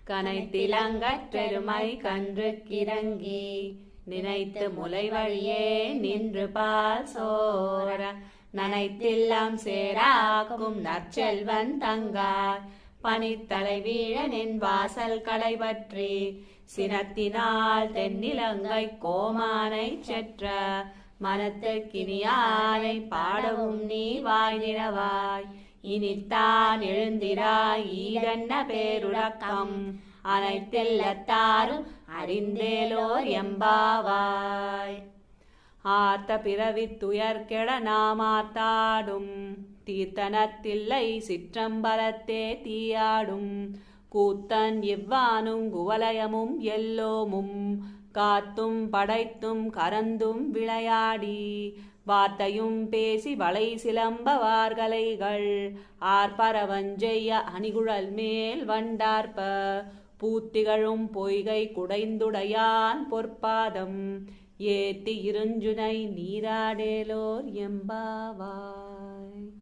கனைத்திலங்கற்றெருமை கன்று கிறங்கி நினைத்து முலை வழியே நின்று பால் சோர நனைத்தில்லாம் சேராக்கும் நற்செல்வன் தங்காய் பனித்தலை வீழனின் வாசல் களை பற்றி சினத்தினால் தென்னிலங்கை கோமானை செற்ற மனத்துக்கினியானை பாடவும் நீ வாய் நிறவாய் இனித்தான் எழுந்திராய் ஈரன்ன பேருலக்கம் அனைத்தெல்லத்தாரும் அறிந்தேலோர் எம்பாவாய். ஆர்த்த பிறவி துயர்கெட நாமாத்தாடும் தீர்த்தனத்தில்லை சிற்றம்பலத்தே தீயாடும் கூத்தன் இவ்வானும் குவலயமும் எல்லோமும் காத்தும் படைத்தும் கரந்தும் விளையாடி வார்த்தையும் பேசி வளை சிலம்பவார்கலைகள் ஆர்ப்பரவஞ்செய்ய அணிகுழல் மேல் வண்டார்ப்ப பூத்திகழும் பொய்கை குடைந்துடையான் பொற்பாதம் ஏத்தி இருஞ்சுனை நீராடேலோர் எம்பாவாய்.